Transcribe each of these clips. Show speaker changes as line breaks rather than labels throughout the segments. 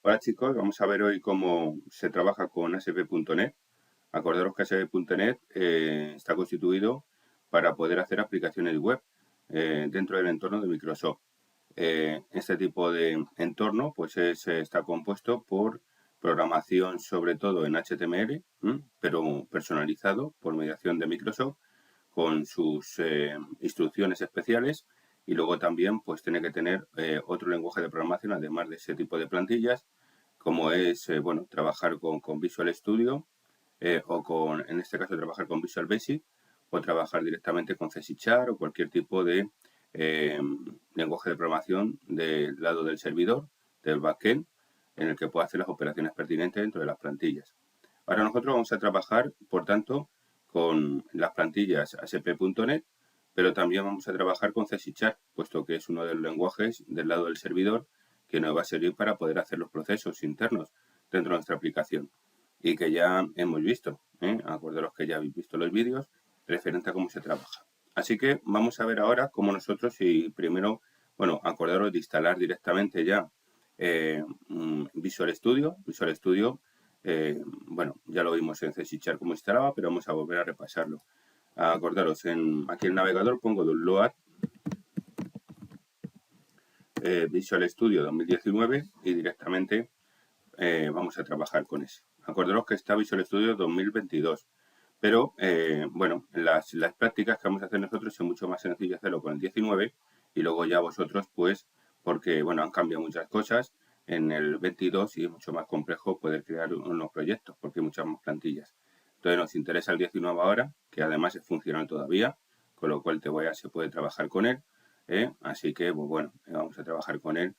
Hola chicos, vamos a ver hoy cómo se trabaja con ASP.NET. Acordaros que ASP.NET está constituido para poder hacer aplicaciones web dentro del entorno de Microsoft. Este tipo de entorno pues está compuesto por programación sobre todo en HTML, pero personalizado por mediación de Microsoft con sus instrucciones especiales, y luego también pues tiene que tener otro lenguaje de programación además de ese tipo de plantillas, como es bueno, trabajar con Visual Studio en este caso trabajar con Visual Basic, o trabajar directamente con C# o cualquier tipo de lenguaje de programación del lado del servidor, del backend, en el que pueda hacer las operaciones pertinentes dentro de las plantillas. Ahora nosotros vamos a trabajar, por tanto, con las plantillas ASP.NET, pero también vamos a trabajar con C#, puesto que es uno de los lenguajes del lado del servidor que nos va a servir para poder hacer los procesos internos dentro de nuestra aplicación y que ya hemos visto. Acordaros que ya habéis visto los vídeos referente a cómo se trabaja. Así que vamos a ver ahora cómo nosotros, y primero, bueno, acordaros de instalar directamente ya Visual Studio. Visual Studio, bueno, ya lo vimos en C# cómo instalaba, pero vamos a volver a repasarlo. Acordaros, aquí en el navegador pongo download Visual Studio 2019 y directamente vamos a trabajar con ese. Acordaros que está Visual Studio 2022. Pero, bueno, las prácticas que vamos a hacer nosotros es mucho más sencillo hacerlo con el 19 y luego ya vosotros, pues, porque, bueno, han cambiado muchas cosas en el 22 y es mucho más complejo poder crear unos proyectos porque hay muchas más plantillas. Entonces nos interesa el 19 ahora, que además es funcional todavía, con lo cual se puede trabajar con él. Así que, pues, bueno, vamos a trabajar con él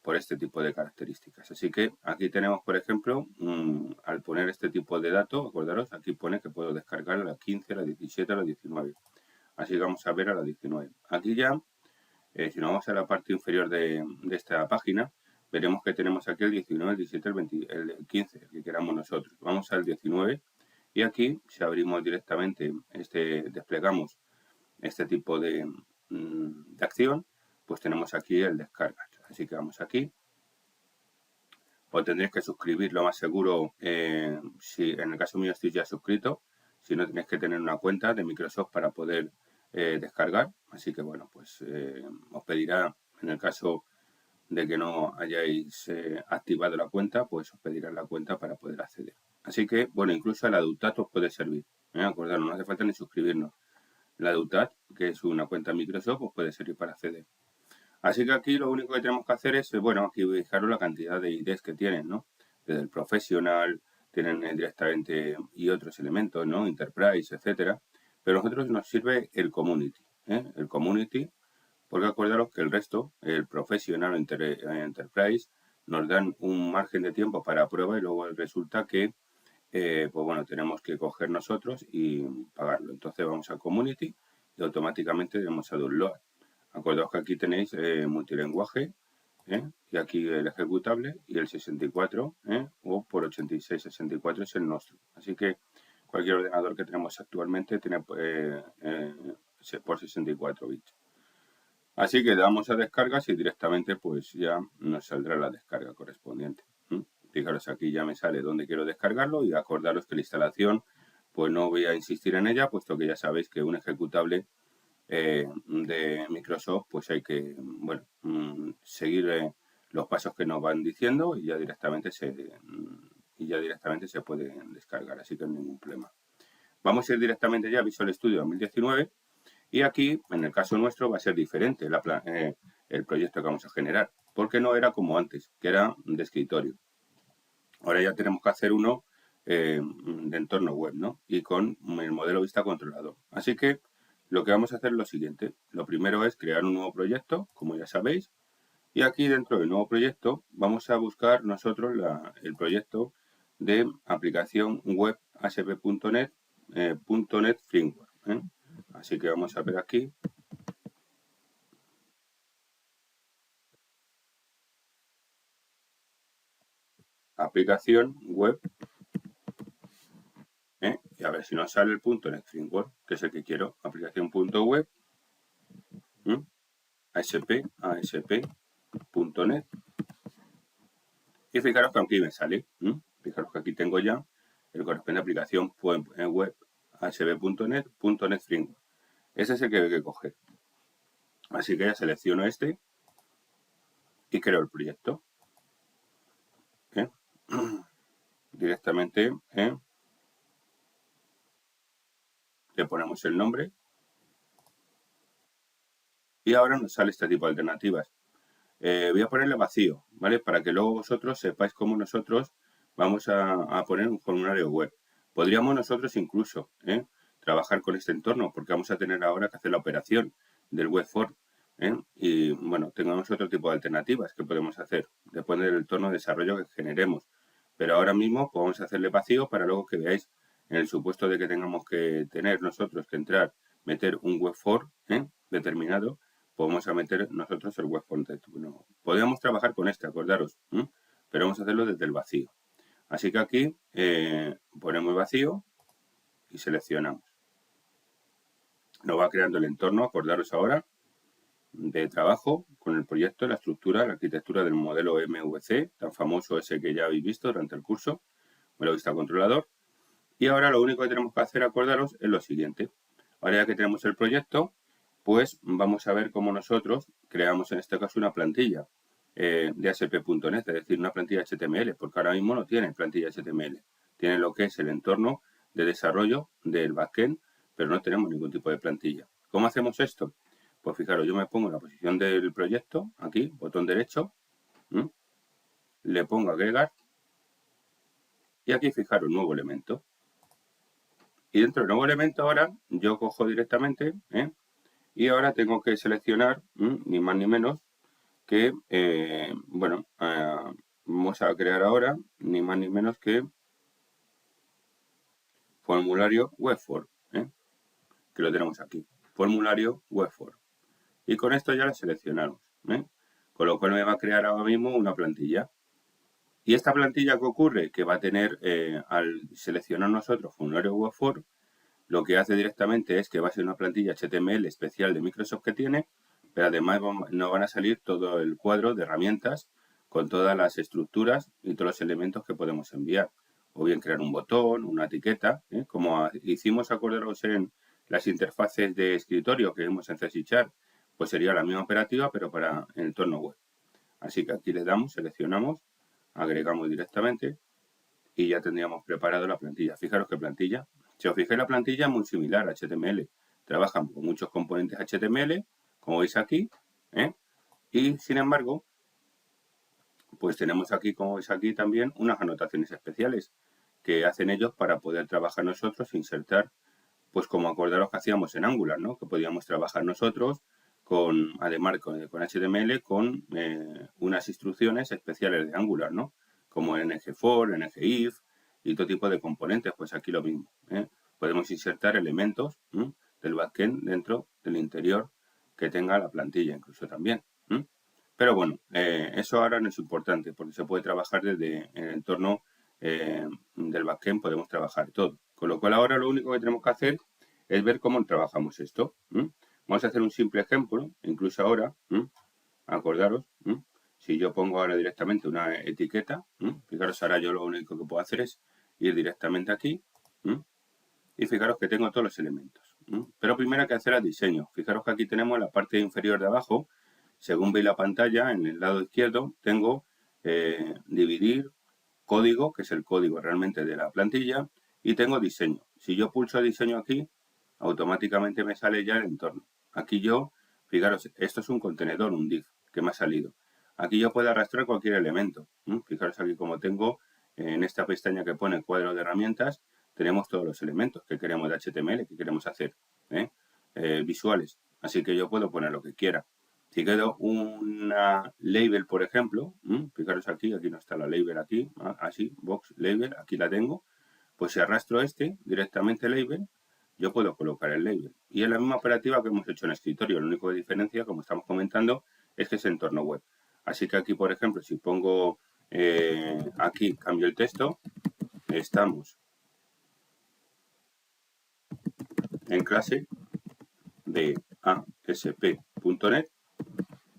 por este tipo de características. Así que aquí tenemos, por ejemplo, al poner este tipo de datos, acordaros, aquí pone que puedo descargar a la 15, a la 17, a la 19. Así que vamos a ver a la 19. Aquí ya, si nos vamos a la parte inferior de esta página, veremos que tenemos aquí el 19, el 17, el 20, el 15, el que queramos nosotros. Vamos al 19 y aquí, si abrimos directamente, desplegamos este tipo de acción, pues tenemos aquí el descarga. Así que vamos aquí. Os tendréis que suscribir, lo más seguro, si en el caso mío estoy ya suscrito. Si no, tenéis que tener una cuenta de Microsoft para poder descargar. Así que bueno, pues os pedirá, en el caso de que no hayáis activado la cuenta, pues os pedirá la cuenta para poder acceder. Así que, bueno, incluso la DUTAT os puede servir. Acordaros, no hace falta ni suscribirnos. La DUTAT, que es una cuenta Microsoft, os puede servir para acceder. Así que aquí lo único que tenemos que hacer es, bueno, aquí fijaros la cantidad de IDs que tienen, ¿no? Desde el profesional, tienen directamente y otros elementos, ¿no? Enterprise, etcétera. Pero a nosotros nos sirve el community, El community, porque acordaros que el resto, el profesional, enterprise, nos dan un margen de tiempo para prueba y luego resulta que, pues bueno, tenemos que coger nosotros y pagarlo. Entonces vamos a community y automáticamente vamos a download. Acordaos que aquí tenéis multilenguaje, y aquí el ejecutable y el 64, o por 8664 es el nuestro. Así que cualquier ordenador que tenemos actualmente tiene por 64 bits. Así que damos a descargas y directamente pues ya nos saldrá la descarga correspondiente. Fijaros, aquí ya me sale donde quiero descargarlo y acordaros que la instalación, pues no voy a insistir en ella, puesto que ya sabéis que un ejecutable de Microsoft, pues hay que, bueno, seguir los pasos que nos van diciendo y ya directamente se puede descargar, así que no hay ningún problema. Vamos a ir directamente ya a Visual Studio 2019 y aquí, en el caso nuestro, va a ser diferente el proyecto que vamos a generar, porque no era como antes, que era de escritorio. Ahora ya tenemos que hacer uno de entorno web, ¿no? Y con el modelo vista controlador. Así que lo que vamos a hacer es lo siguiente. Lo primero es crear un nuevo proyecto, como ya sabéis. Y aquí dentro del nuevo proyecto vamos a buscar nosotros el proyecto de aplicación web ASP.NET .NET Framework. Así que vamos a ver aquí. Aplicación web. Y a ver si nos sale el .NET Framework, que es el que quiero. Aplicación.web. ASP.NET Y fijaros que aquí me sale. Fijaros que aquí tengo ya el correspondiente a aplicación web hb.net framework. Ese es el que hay que coger. Así que ya selecciono este y creo el proyecto. Directamente le ponemos el nombre y ahora nos sale este tipo de alternativas. Voy a ponerle vacío, ¿vale? Para que luego vosotros sepáis cómo nosotros vamos a poner un formulario web. Podríamos nosotros incluso trabajar con este entorno, porque vamos a tener ahora que hacer la operación del web form. Y bueno, tengamos otro tipo de alternativas que podemos hacer, depende del entorno de desarrollo que generemos. Pero ahora mismo podemos hacerle vacío para luego que veáis, en el supuesto de que tengamos que tener nosotros que entrar, meter un web form determinado, podemos meter nosotros el web form. Bueno, podríamos trabajar con este, acordaros, pero vamos a hacerlo desde el vacío. Así que aquí ponemos vacío y seleccionamos. Nos va creando el entorno, acordaros ahora, de trabajo con el proyecto, la estructura, la arquitectura del modelo MVC, tan famoso ese que ya habéis visto durante el curso, modelo vista controlador. Y ahora lo único que tenemos que hacer, acordaros, es lo siguiente. Ahora ya que tenemos el proyecto, pues vamos a ver cómo nosotros creamos en este caso una plantilla de ASP.NET, es decir, una plantilla HTML, porque ahora mismo no tiene plantilla HTML. Tiene lo que es el entorno de desarrollo del backend, pero no tenemos ningún tipo de plantilla. ¿Cómo hacemos esto? Pues fijaros, yo me pongo en la posición del proyecto, aquí, botón derecho, le pongo agregar, y aquí fijaros, nuevo elemento. Y dentro del nuevo elemento ahora, yo cojo directamente, y ahora tengo que seleccionar, ni más ni menos, que, bueno, vamos a crear ahora, ni más ni menos que formulario web form, que lo tenemos aquí, formulario web form. Y con esto ya la seleccionamos, con lo cual me va a crear ahora mismo una plantilla. Y esta plantilla que ocurre, que va a tener, al seleccionar nosotros formulario web form, lo que hace directamente es que va a ser una plantilla HTML especial de Microsoft que tiene, pero además nos van a salir todo el cuadro de herramientas con todas las estructuras y todos los elementos que podemos enviar. O bien crear un botón, una etiqueta, como hicimos, acordaros, en las interfaces de escritorio que vimos en CSHAR, pues sería la misma operativa, pero para el entorno web. Así que aquí le damos, seleccionamos, agregamos directamente y ya tendríamos preparado la plantilla. Fijaros qué plantilla. Si os fijáis, la plantilla es muy similar a HTML. Trabajan con muchos componentes HTML, como veis aquí, y sin embargo, pues tenemos aquí, como veis aquí, también unas anotaciones especiales que hacen ellos para poder trabajar nosotros e insertar, pues como acordaros que hacíamos en Angular, ¿no? Que podíamos trabajar nosotros con, además con HTML, con unas instrucciones especiales de Angular, ¿no? Como ng-for, ng-if y todo tipo de componentes, pues aquí lo mismo. Podemos insertar elementos del backend dentro del interior que tenga la plantilla incluso también. Pero bueno, eso ahora no es importante porque se puede trabajar desde el entorno del backend, podemos trabajar todo. Con lo cual ahora lo único que tenemos que hacer es ver cómo trabajamos esto. Vamos a hacer un simple ejemplo, incluso ahora, acordaros, si yo pongo ahora directamente una etiqueta, fijaros, ahora yo lo único que puedo hacer es ir directamente aquí y fijaros que tengo todos los elementos. Pero primero hay que hacer el diseño. Fijaros que aquí tenemos la parte inferior de abajo, según veis la pantalla, en el lado izquierdo tengo dividir código, que es el código realmente de la plantilla, y tengo diseño. Si yo pulso diseño aquí, automáticamente me sale ya el entorno. Aquí yo, fijaros, esto es un contenedor, un div, que me ha salido. Aquí yo puedo arrastrar cualquier elemento. Fijaros aquí como tengo en esta pestaña que pone cuadro de herramientas, tenemos todos los elementos que queremos de HTML, que queremos hacer, visuales. Así que yo puedo poner lo que quiera. Si quedo una label, por ejemplo, fijaros aquí no está la label aquí, así, box label, aquí la tengo, pues si arrastro directamente label, yo puedo colocar el label. Y es la misma operativa que hemos hecho en escritorio, lo único de diferencia, como estamos comentando, es que es entorno web. Así que aquí, por ejemplo, si pongo aquí, cambio el texto, estamos en clase de ASP.NET,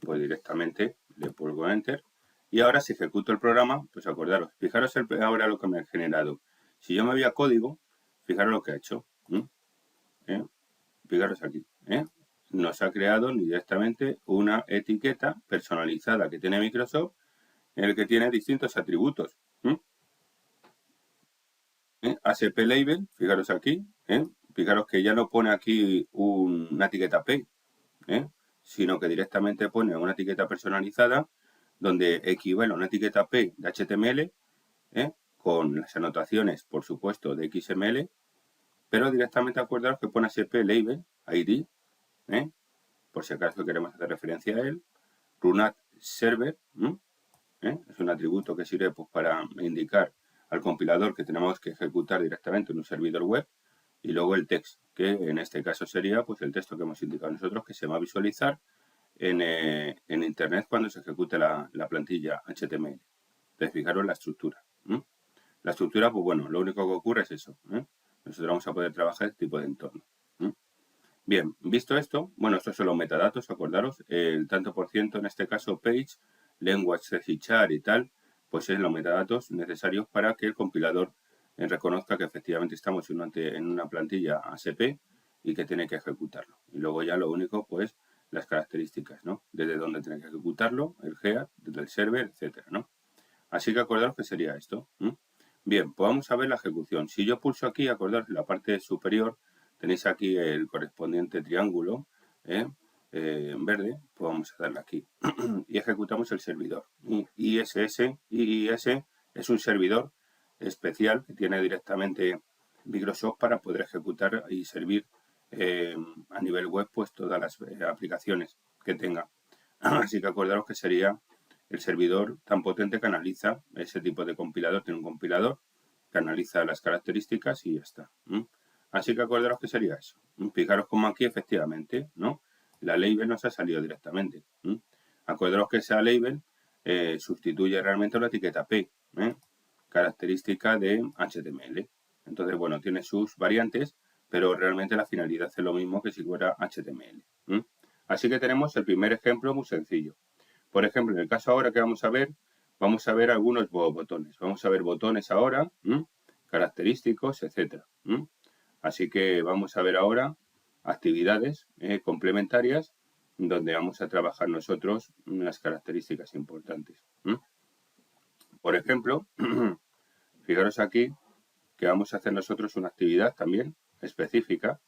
pues directamente le pongo Enter Y ahora si ejecuto el programa, pues acordaros, fijaros ahora lo que me ha generado. Si yo me voy a código, fijaros lo que ha hecho. Fijaros aquí. Nos ha creado directamente una etiqueta personalizada que tiene Microsoft en el que tiene distintos atributos. ASP Label, fijaros aquí. Fijaros que ya no pone aquí una etiqueta P, sino que directamente pone una etiqueta personalizada donde equivale a una etiqueta P de HTML, con las anotaciones, por supuesto, de XML, pero directamente acordaros que pone ASP Label, ID, por si acaso queremos hacer referencia a él, Runat Server, es un atributo que sirve pues, para indicar al compilador que tenemos que ejecutar directamente en un servidor web, y luego el text, que en este caso sería pues el texto que hemos indicado nosotros que se va a visualizar en Internet cuando se ejecute la plantilla HTML. Entonces, fijaros la estructura. La estructura, pues bueno, lo único que ocurre es eso. Nosotros vamos a poder trabajar este tipo de entorno. Bien, visto esto, bueno, estos son los metadatos, acordaros, el tanto por ciento, en este caso page, language, char y tal, pues es los metadatos necesarios para que el compilador reconozca que efectivamente estamos en una plantilla ASP y que tiene que ejecutarlo. Y luego ya lo único, pues, las características, ¿no? Desde dónde tiene que ejecutarlo, el head, desde el server, etcétera, ¿no? Así que acordaros que sería esto. Bien, pues vamos a ver la ejecución. Si yo pulso aquí, acordaros, en la parte superior, tenéis aquí el correspondiente triángulo en verde, pues vamos a darle aquí y ejecutamos el servidor. IIS es un servidor especial que tiene directamente Microsoft para poder ejecutar y servir a nivel web pues todas las aplicaciones que tenga. Así que acordaros que sería el servidor tan potente que analiza ese tipo de compilador. Tiene un compilador que analiza las características y ya está. Así que acordaros que sería eso. Fijaros como aquí efectivamente, ¿no? La label nos ha salido directamente. Acordaros que esa label sustituye realmente la etiqueta P, característica de HTML. Entonces, bueno, tiene sus variantes, pero realmente la finalidad es lo mismo que si fuera HTML. Así que tenemos el primer ejemplo muy sencillo. Por ejemplo, en el caso ahora que vamos a ver algunos botones. Vamos a ver botones ahora, característicos, etcétera. Así que vamos a ver ahora actividades complementarias donde vamos a trabajar nosotros las características importantes. Por ejemplo, fijaros aquí que vamos a hacer nosotros una actividad también específica.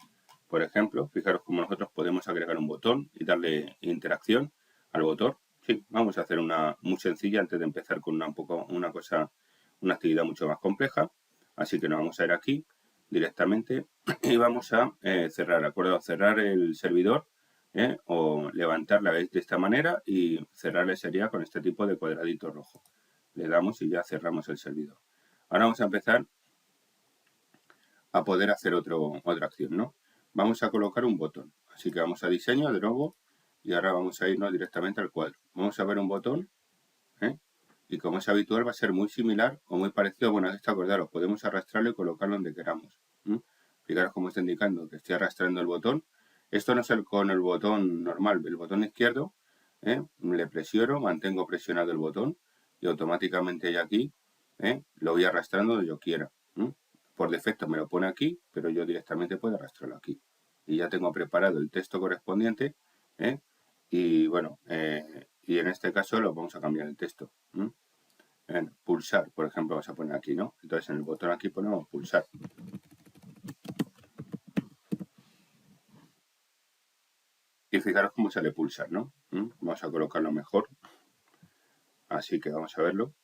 Por ejemplo, fijaros cómo nosotros podemos agregar un botón y darle interacción al botón. Sí, vamos a hacer una muy sencilla antes de empezar con una actividad mucho más compleja. Así que nos vamos a ir aquí directamente y vamos a cerrar, ¿de acuerdo? Cerrar el servidor o levantarla de esta manera y cerrarle sería con este tipo de cuadradito rojo. Le damos y ya cerramos el servidor. Ahora vamos a empezar a poder hacer otra acción, ¿no? Vamos a colocar un botón. Así que vamos a diseño de nuevo y ahora vamos a irnos directamente al cuadro. Vamos a ver un botón y como es habitual va a ser muy similar o muy parecido. Bueno, esto acordaros, podemos arrastrarlo y colocarlo donde queramos. Fijaros cómo está indicando que estoy arrastrando el botón. Esto no es con el botón normal, el botón izquierdo. Le presiono, mantengo presionado el botón y automáticamente ya aquí lo voy arrastrando donde yo quiera. Por defecto me lo pone aquí, pero yo directamente puedo arrastrarlo aquí. Y ya tengo preparado el texto correspondiente. Y bueno, y en este caso lo vamos a cambiar el texto. En pulsar, por ejemplo, vamos a poner aquí, ¿no? Entonces en el botón aquí ponemos pulsar. Y fijaros cómo sale pulsar, ¿no? Vamos a colocarlo mejor. Así que vamos a verlo.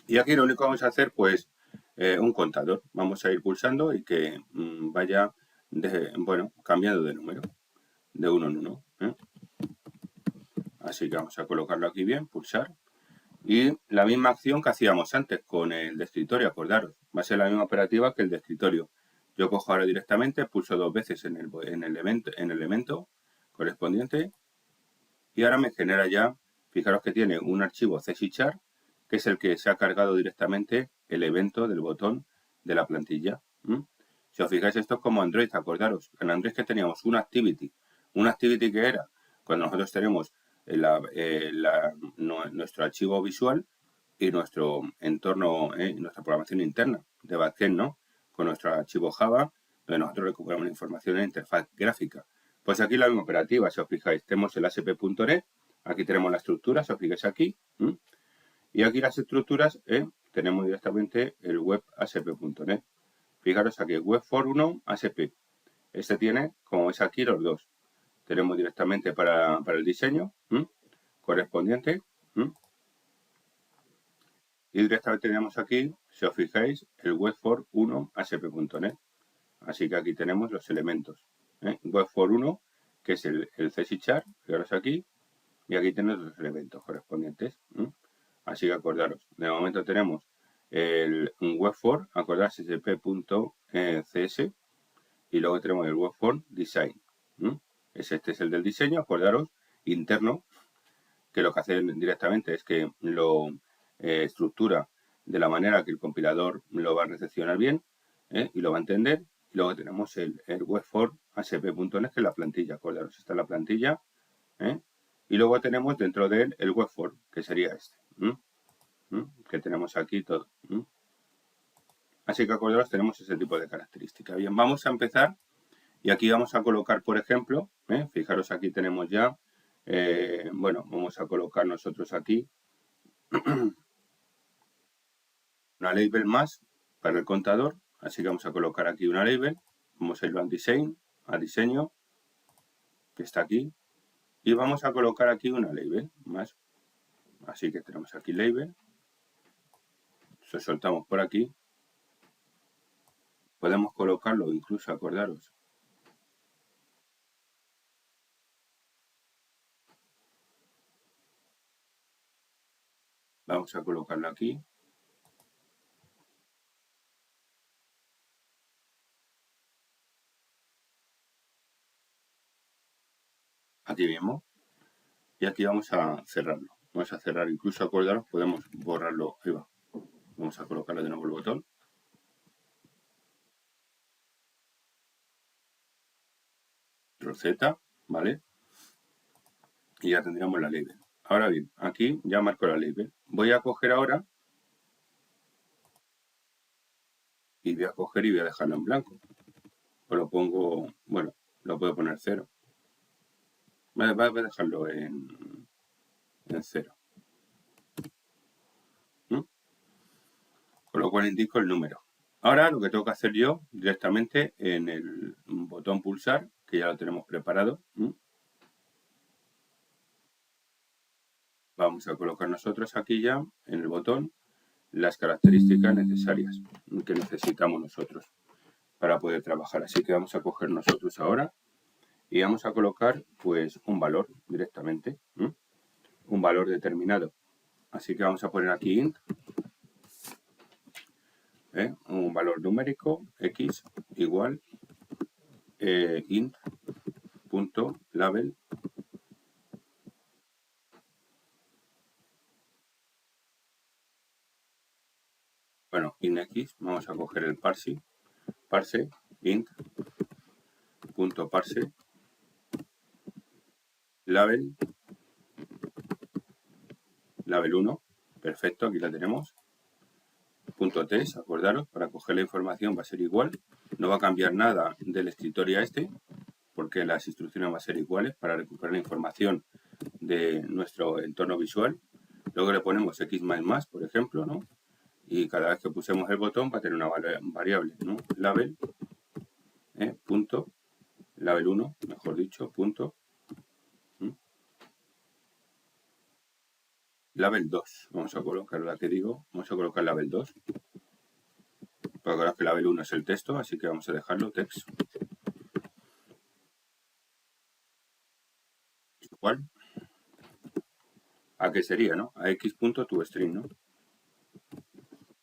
Y aquí lo único que vamos a hacer, pues, un contador. Vamos a ir pulsando y que vaya, cambiando de número, de uno en uno. Así que vamos a colocarlo aquí bien, pulsar. Y la misma acción que hacíamos antes con el de escritorio, acordaros. Va a ser la misma operativa que el de escritorio. Yo cojo ahora directamente, pulso 2 veces en el elemento correspondiente y ahora me genera ya, fijaros que tiene un archivo CSHAR, que es el que se ha cargado directamente el evento del botón de la plantilla. Si os fijáis, esto es como Android, acordaros. En Android que teníamos una activity que era cuando nosotros tenemos nuestro nuestro archivo visual y nuestro entorno, nuestra programación interna de backend, ¿no? Con nuestro archivo Java, donde nosotros recuperamos la información en la interfaz gráfica. Pues aquí la misma operativa, si os fijáis, tenemos el ASP.NET, aquí tenemos la estructura, si os fijáis aquí, y aquí las estructuras, tenemos directamente el web ASP.NET. Fijaros aquí, web for 1 ASP. Este tiene, como veis aquí, los dos. Tenemos directamente para el diseño correspondiente. Y directamente tenemos aquí, si os fijáis, el web for 1 ASP.NET. Así que aquí tenemos los elementos. Web for 1, que es el C#, fijaros aquí, y aquí tenemos los elementos correspondientes. Así que acordaros, de momento tenemos un web for, acordaros, sp.cs, y luego tenemos el web for design. Este es el del diseño, acordaros, interno, que lo que hace directamente es que lo estructura de la manera que el compilador lo va a recepcionar bien y lo va a entender. Y luego tenemos el web for ASP.NET, que es la plantilla, acordaros, esta es la plantilla. Y luego tenemos dentro de él el web for, que sería este, que tenemos aquí todo. Así que acordaros, tenemos ese tipo de características. Bien, vamos a empezar y aquí vamos a colocar, por ejemplo, fijaros, aquí tenemos ya, bueno, vamos a colocar nosotros aquí una label más para el contador. Así que vamos a colocar aquí una label. Vamos a irlo a diseño, que está aquí. Y vamos a colocar aquí una label más. Así que tenemos aquí label. Se soltamos por aquí. Podemos colocarlo, incluso, acordaros. Vamos a colocarlo aquí. Aquí mismo. Y aquí vamos a cerrarlo. Vamos a cerrar, incluso, acordaros, podemos borrarlo. Ahí va. Vamos a colocarle de nuevo el botón. Z, ¿vale? Y ya tendríamos la label. Ahora bien, aquí ya marco la label. Voy a coger ahora y voy a coger y voy a dejarlo en blanco. Pues lo pongo, bueno, lo puedo poner 0. Voy a dejarlo en 0. Con lo cual indico el número. Ahora lo que tengo que hacer yo directamente en el botón pulsar, que ya lo tenemos preparado, vamos a colocar nosotros aquí ya en el botón las características necesarias que necesitamos nosotros para poder trabajar. Así que vamos a coger nosotros ahora y vamos a colocar pues un valor directamente, un valor determinado. Así que vamos a poner aquí int, un valor numérico, x igual int.label. Bueno, int x, vamos a coger el parse int.parse label 1, perfecto, aquí la tenemos. .test, acordaros, para coger la información va a ser igual, no va a cambiar nada del escritorio a este, porque las instrucciones van a ser iguales para recuperar la información de nuestro entorno visual. Luego le ponemos x más, por ejemplo, ¿no? Y cada vez que pusemos el botón va a tener una variable, ¿no? Label, punto, label 1, mejor dicho, punto, label 2. Vamos a colocar la que digo, vamos a colocar label 2. Para que label 1 es el texto, así que vamos a dejarlo text. Igual. ¿A qué sería, no? A x.toString, ¿no?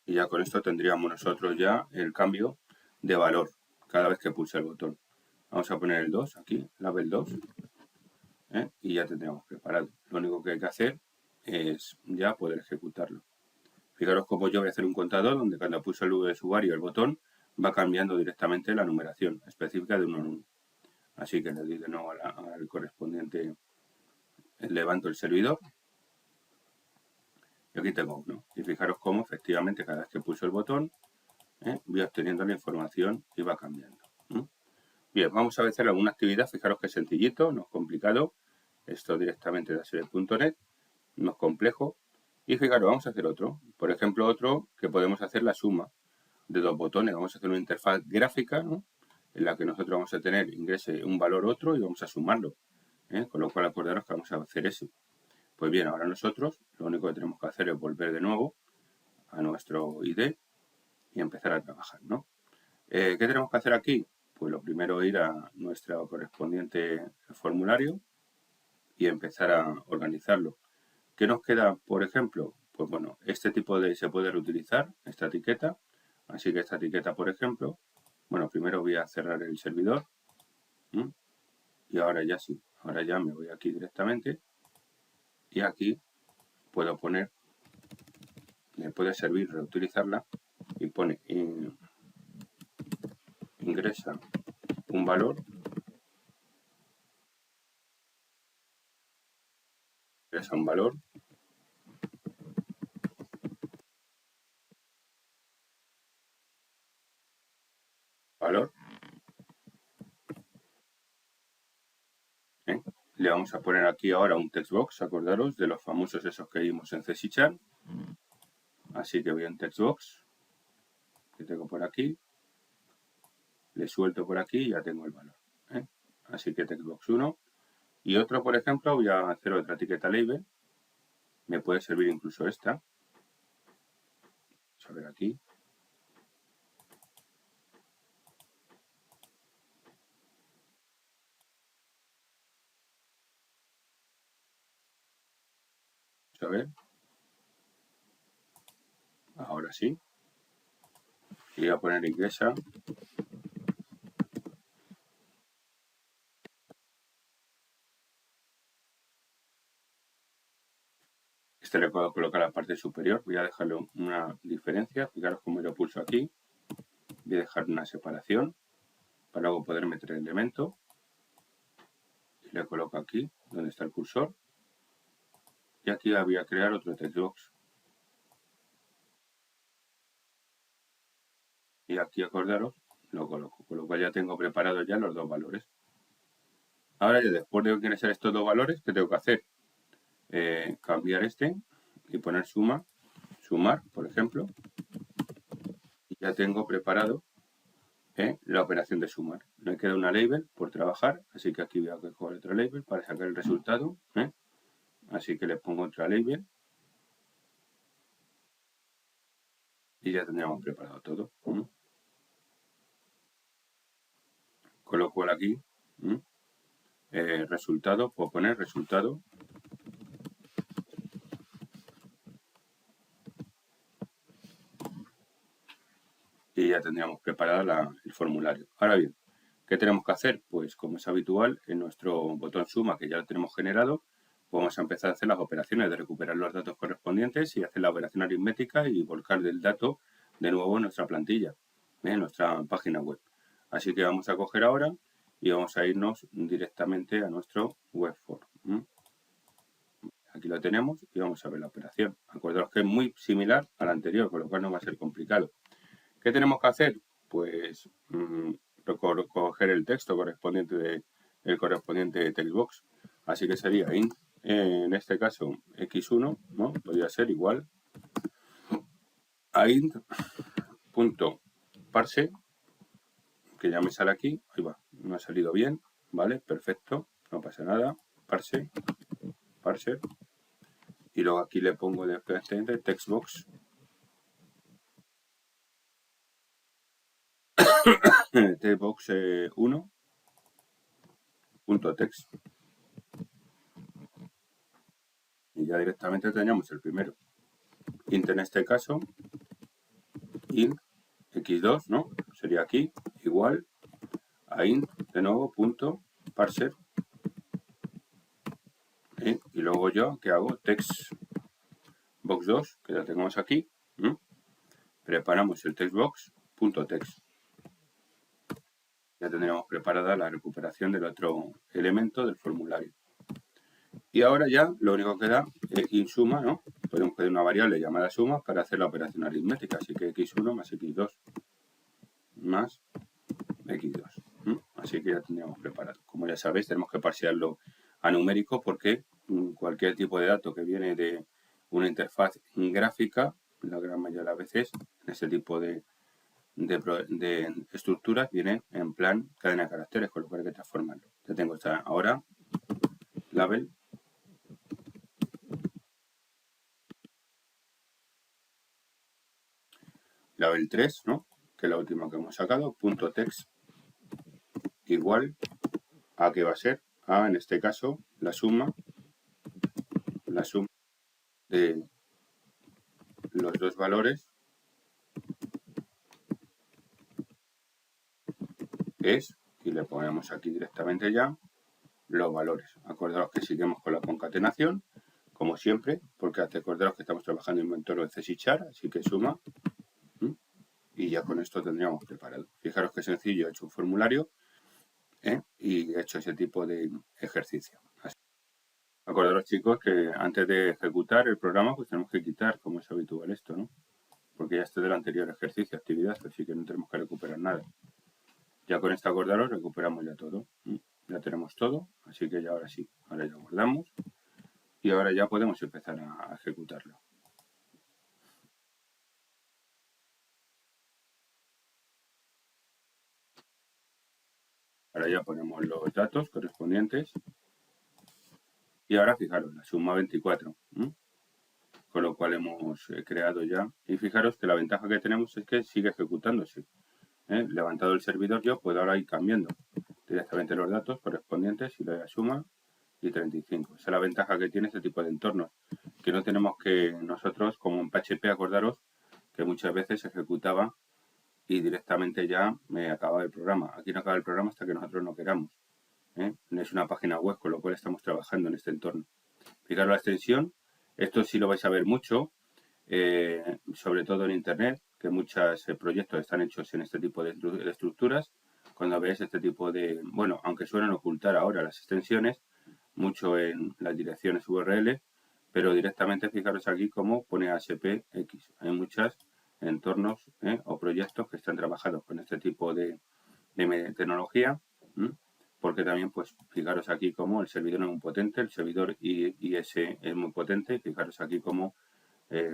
Y ya con esto tendríamos nosotros ya el cambio de valor cada vez que pulse el botón. Vamos a poner el 2 aquí, label 2, y ya tendríamos preparado. Lo único que hay que hacer es ya poder ejecutarlo. Fijaros cómo yo voy a hacer un contador donde cuando pulso el usuario el botón va cambiando directamente la numeración específica de 1 en 1. Así que le doy de nuevo al correspondiente, levanto el servidor. Y aquí tengo 1. Y fijaros cómo efectivamente cada vez que pulso el botón, voy obteniendo la información y va cambiando. Bien, vamos a hacer alguna actividad. Fijaros que es sencillito, no es complicado. Esto directamente de ASL.net, no es complejo. Y fijaros, vamos a hacer otro. Por ejemplo, otro que podemos hacer la suma de 2 botones. Vamos a hacer una interfaz gráfica, ¿no?, en la que nosotros vamos a tener ingrese un valor otro y vamos a sumarlo. Con lo cual, acordaros que vamos a hacer eso. Pues bien, ahora nosotros lo único que tenemos que hacer es volver de nuevo a nuestro ID y empezar a trabajar, ¿no? ¿Qué tenemos que hacer aquí? Pues lo primero ir a nuestro correspondiente formulario y empezar a organizarlo. ¿Qué nos queda, por ejemplo? Pues bueno, este tipo de se puede reutilizar, esta etiqueta. Así que esta etiqueta, por ejemplo, bueno, primero voy a cerrar el servidor. Y ahora ya sí, ahora ya me voy aquí directamente. Y aquí puedo poner, me puede servir reutilizarla y pone ingresa un valor, ingresa un valor, valor, le vamos a poner aquí ahora un textbox, acordaros de los famosos esos que vimos en CSIChan. Así que voy en textbox, que tengo por aquí, le suelto por aquí y ya tengo el valor. Así que textbox 1. Y otro, por ejemplo, voy a hacer otra etiqueta label. Me puede servir incluso esta. Vamos a ver aquí. Vamos a ver. Ahora sí. Y voy a poner ingresa. Este le puedo colocar a la parte superior. Voy a dejarle una diferencia. Fijaros cómo lo pulso aquí. Voy a dejar una separación para luego poder meter el elemento. Y le coloco aquí, donde está el cursor. Y aquí voy a crear otro textbox. Y aquí, acordaros, lo coloco. Con lo cual ya tengo preparados ya los 2 valores. Ahora ya después de ingresar estos 2 valores, ¿qué tengo que hacer? Cambiar este y poner sumar, por ejemplo. Y ya tengo preparado la operación de sumar. Me queda una label por trabajar, así que aquí voy a coger otra label para sacar el resultado. Así que le pongo otra label. Y ya tendríamos preparado todo. Con lo cual aquí, resultado, puedo poner resultado. Y ya tendríamos preparado el formulario. Ahora bien, ¿qué tenemos que hacer? Pues como es habitual, en nuestro botón suma, que ya lo tenemos generado, vamos a empezar a hacer las operaciones de recuperar los datos correspondientes y hacer la operación aritmética y volcar el dato de nuevo en nuestra plantilla, en nuestra página web. Así que vamos a coger ahora y vamos a irnos directamente a nuestro web form. Aquí lo tenemos y vamos a ver la operación. Acordaos que es muy similar a la anterior, con lo cual no va a ser complicado. ¿Qué tenemos que hacer? Pues coger el texto correspondiente del correspondiente textbox. Así que sería int, en este caso x1, ¿no? Podría ser igual a int.parse, que ya me sale aquí. Ahí va, no ha salido bien, ¿vale? Perfecto, no pasa nada. Parser. Y luego aquí le pongo de textbox. Textbox 1.text. Y ya directamente teníamos el primero. Int en este caso, int x2, ¿no? Sería aquí, igual a int, de nuevo, punto, parser. Y luego yo, ¿qué hago? Textbox2, que lo tenemos aquí. Preparamos el textbox.text. Ya tendríamos preparada la recuperación del otro elemento del formulario. Y ahora ya lo único que da es insuma, ¿no? podemos pedir una variable llamada suma para hacer la operación aritmética. Así que x1 más x2 más x2. Así que ya tendríamos preparado. Como ya sabéis, tenemos que parsearlo a numérico porque cualquier tipo de dato que viene de una interfaz gráfica, la gran mayoría de las veces, en ese tipo de estructuras, viene en plan cadena de caracteres, con lo cual hay que transformarlo. Ya tengo esta ahora label. Label 3, ¿no? Que es la última que hemos sacado, punto text igual a que va a ser a, en este caso, la suma de los dos valores es, y le ponemos aquí directamente ya, los valores. Acordaros que seguimos con la concatenación, como siempre, porque acordaros que estamos trabajando en un entorno de CSICHAR, así que suma, y ya con esto tendríamos preparado. Fijaros que sencillo, he hecho un formulario y he hecho ese tipo de ejercicio. Así. Acordaros, chicos, que antes de ejecutar el programa, pues tenemos que quitar, como es habitual esto, ¿no? Porque ya esto es del anterior ejercicio, actividad, así que no tenemos que recuperar nada. Ya con esto, acordaros, recuperamos ya todo. Ya tenemos todo, así que ya ahora sí, ahora ya guardamos y ahora ya podemos empezar a ejecutarlo. Ahora ya ponemos los datos correspondientes y ahora fijaros, la suma 24, con lo cual hemos creado ya, y fijaros que la ventaja que tenemos es que sigue ejecutándose. Levantado el servidor yo puedo ahora ir cambiando directamente los datos correspondientes y le doy a suma y 35. Esa es la ventaja que tiene este tipo de entornos, que no tenemos que nosotros, como en PHP, acordaros que muchas veces se ejecutaba y directamente ya me acababa el programa. Aquí no acaba el programa hasta que nosotros no queramos. No es una página web, con lo cual estamos trabajando en este entorno. Fijaros la extensión, esto sí lo vais a ver mucho, sobre todo en Internet, que muchos proyectos están hechos en este tipo de estructuras. Cuando veis este tipo de, bueno, aunque suelen ocultar ahora las extensiones, mucho en las direcciones URL, pero directamente fijaros aquí cómo pone ASPX. Hay muchos entornos o proyectos que están trabajados con este tipo de tecnología, porque también, pues, fijaros aquí cómo el servidor es muy potente, el servidor IS es muy potente, y fijaros aquí cómo,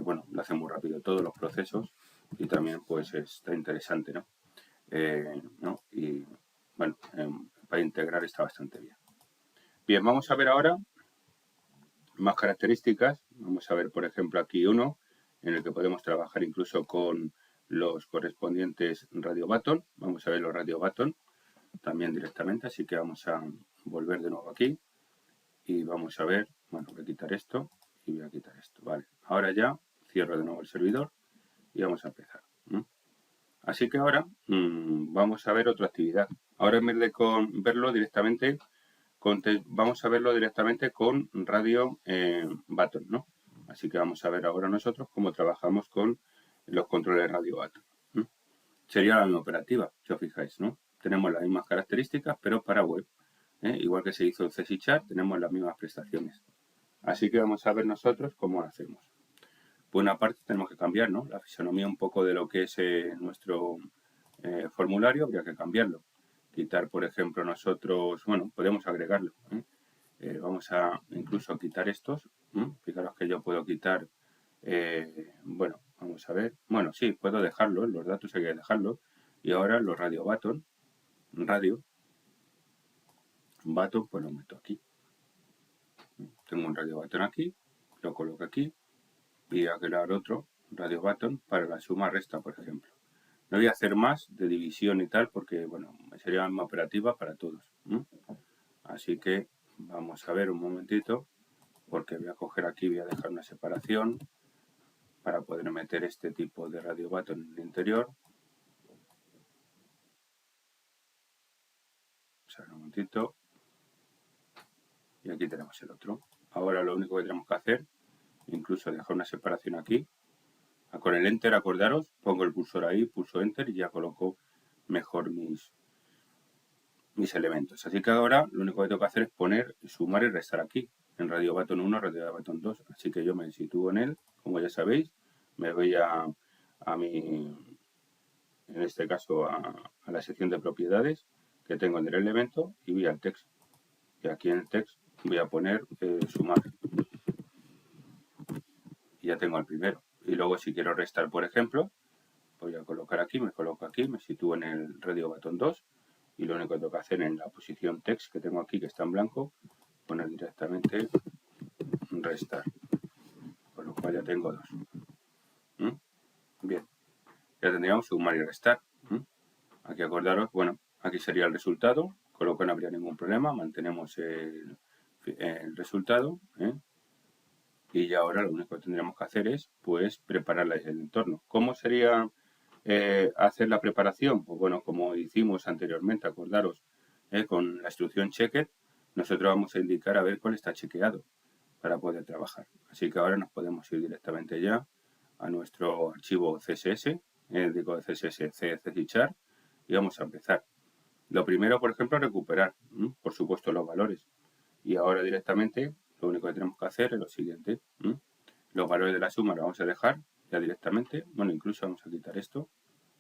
bueno, lo hace muy rápido todos los procesos y también, pues, está interesante, ¿no? Y, bueno, para integrar está bastante bien. Bien, vamos a ver ahora más características. Vamos a ver, por ejemplo, aquí uno en el que podemos trabajar incluso con los correspondientes radio button. Vamos a ver los radio button también directamente, así que vamos a volver de nuevo aquí y vamos a ver, bueno, voy a quitar esto y voy a quitar esto, vale. Ahora ya cierro de nuevo el servidor y vamos a empezar. Así que ahora vamos a ver otra actividad. Ahora en vez de verlo directamente, vamos a verlo directamente con radio button, ¿no? Así que vamos a ver ahora nosotros cómo trabajamos con los controles radio button. Sería la misma operativa, si os fijáis, ¿no? Tenemos las mismas características, pero para web. Igual que se hizo en CSICHAR, tenemos las mismas prestaciones. Así que vamos a ver nosotros cómo lo hacemos. Por una parte tenemos que cambiar, ¿no? La fisonomía un poco de lo que es nuestro formulario, habría que cambiarlo. Quitar, por ejemplo, nosotros, bueno, podemos agregarlo. Vamos a incluso quitar estos. Fijaros que yo puedo quitar, bueno, vamos a ver. Bueno, sí, puedo dejarlo, los datos hay que dejarlos. Y ahora los radio button, pues lo meto aquí. Tengo un radio button aquí, lo coloco aquí y voy a crear otro radio button para la suma resta, por ejemplo. No voy a hacer más de división y tal porque, bueno, sería la misma operativa para todos. Así que vamos a ver un momentito, porque voy a coger aquí, voy a dejar una separación para poder meter este tipo de radio button en el interior. Vamos a ver un momentito. Y aquí tenemos el otro. Ahora lo único que tenemos que hacer, incluso dejar una separación aquí. Con el Enter, acordaros, pongo el cursor ahí, pulso Enter y ya coloco mejor mis elementos. Así que ahora lo único que tengo que hacer es poner, sumar y restar aquí. en radio button 1, radio button 2. Así que yo me sitúo en él, como ya sabéis, me voy a mi, en este caso a la sección de propiedades que tengo en el elemento y voy al text. Y aquí en el text voy a poner sumar. Y ya tengo el primero. Y luego si quiero restar, por ejemplo, voy a colocar aquí, me coloco aquí, me sitúo en el radio button 2 y lo único que tengo que hacer en la posición text que tengo aquí, que está en blanco, poner directamente restar. Con lo cual ya tengo 2. Bien, ya tendríamos sumar y restar. Aquí acordaros, bueno, aquí sería el resultado, con lo cual no habría ningún problema, mantenemos el resultado, y ya ahora lo único que tendríamos que hacer es pues preparar el entorno. ¿Cómo sería hacer la preparación? Pues bueno, como hicimos anteriormente, acordaros, con la instrucción checked, nosotros vamos a indicar a ver cuál está chequeado para poder trabajar. Así que ahora nos podemos ir directamente ya a nuestro archivo CSS, digo CSS, CSS y vamos a empezar. Lo primero, por ejemplo, recuperar, por supuesto, los valores. Y ahora directamente lo único que tenemos que hacer es lo siguiente. Los valores de la suma los vamos a dejar ya directamente. Bueno, incluso vamos a quitar esto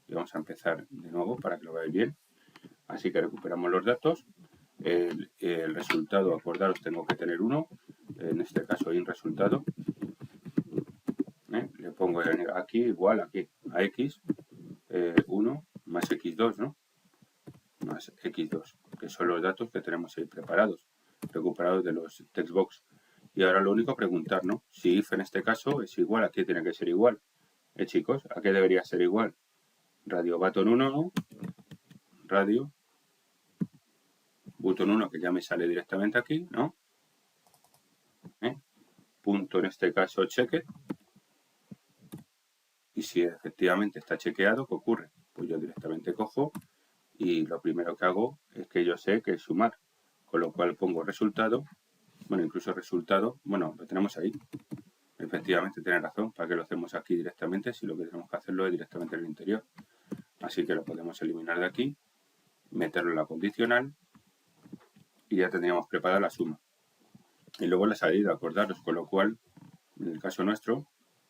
y vamos a empezar de nuevo para que lo veáis bien. Así que recuperamos los datos. El resultado, acordaros, tengo que tener 1. En este caso, in resultado. Le pongo aquí igual aquí a x 1 más x2, ¿no? Más x2, que son los datos que tenemos ahí preparados, recuperados de los textbox. Y ahora lo único preguntar, ¿no? Si if en este caso es igual, ¿a qué tiene que ser igual? Chicos, ¿a qué debería ser igual? Radio button 1, ¿no? Radio button 1, que ya me sale directamente aquí, ¿no? Punto en este caso checked. Y si efectivamente está chequeado, ¿qué ocurre? Pues yo directamente cojo y lo primero que hago es que yo sé que es sumar, con lo cual pongo resultado, bueno, incluso resultado, bueno, lo tenemos ahí. Efectivamente, tiene razón, ¿para qué lo hacemos aquí directamente si lo que tenemos que hacerlo es directamente en el interior? Así que lo podemos eliminar de aquí, meterlo en la condicional y ya tendríamos preparada la suma. Y luego la salida, acordaros, con lo cual, en el caso nuestro,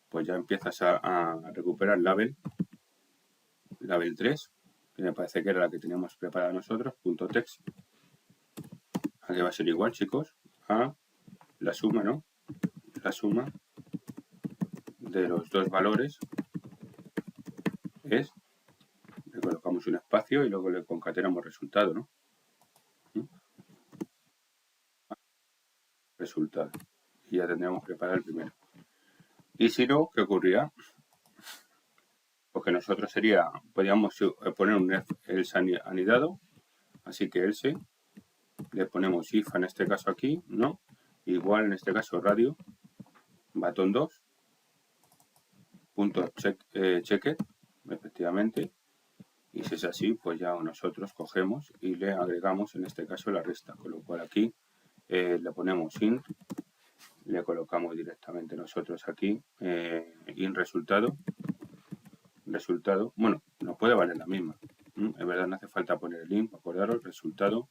pues ya empiezas a recuperar label 3, que me parece que era la que teníamos preparada nosotros, punto text. Aquí va a ser igual, chicos, a la suma, ¿no? La suma de los dos valores es, le colocamos un espacio y luego le concatenamos resultado, ¿no? Resultado. Y ya tendríamos preparado el primero. Y si no, ¿qué ocurría? Porque nosotros podríamos poner un else anidado, así que else, le ponemos if en este caso aquí, ¿no? Igual en este caso radio, button 2, punto checked, efectivamente, y si es así, pues ya nosotros cogemos y le agregamos en este caso la resta, con lo cual aquí le ponemos int, le colocamos directamente nosotros aquí int resultado, bueno, nos puede valer la misma, en verdad no hace falta poner el int, acordaros, resultado,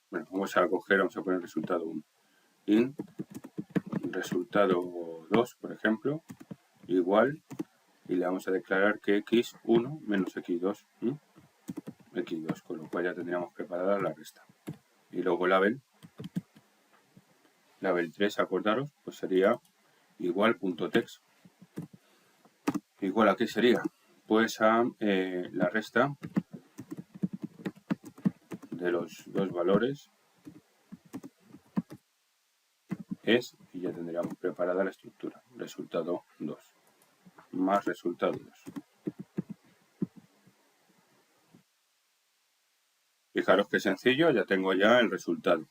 bueno, vamos a coger, vamos a poner resultado 1, int resultado 2, por ejemplo, igual, y le vamos a declarar que x1 menos x2, x2, con lo cual ya tendríamos preparada la resta. Y luego label 3, acordaros, pues sería igual punto text. Igual a qué sería, pues a la resta de los dos valores es, y ya tendríamos preparada la estructura, resultado 2 más resultado 2. Fijaros que sencillo, ya tengo ya el resultado.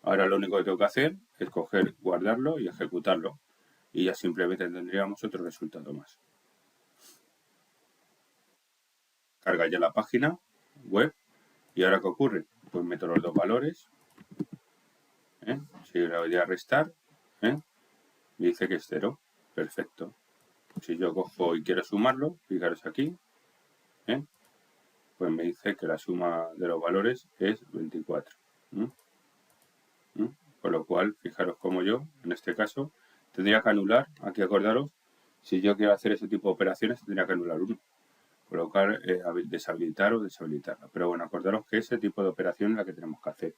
Ahora lo único que tengo que hacer es coger, guardarlo y ejecutarlo. Y ya simplemente tendríamos otro resultado más. carga ya la página web. ¿Y ahora qué ocurre? Pues meto los dos valores. Si le voy a restar, me dice que es 0. Perfecto. Si yo cojo y quiero sumarlo, fijaros aquí, pues me dice que la suma de los valores es 24. Con lo cual, fijaros como yo, en este caso, tendría que anular, aquí acordaros, si yo quiero hacer ese tipo de operaciones, tendría que anular uno. Colocar, deshabilitar o deshabilitarla. Pero bueno, acordaros que ese tipo de operación es la que tenemos que hacer.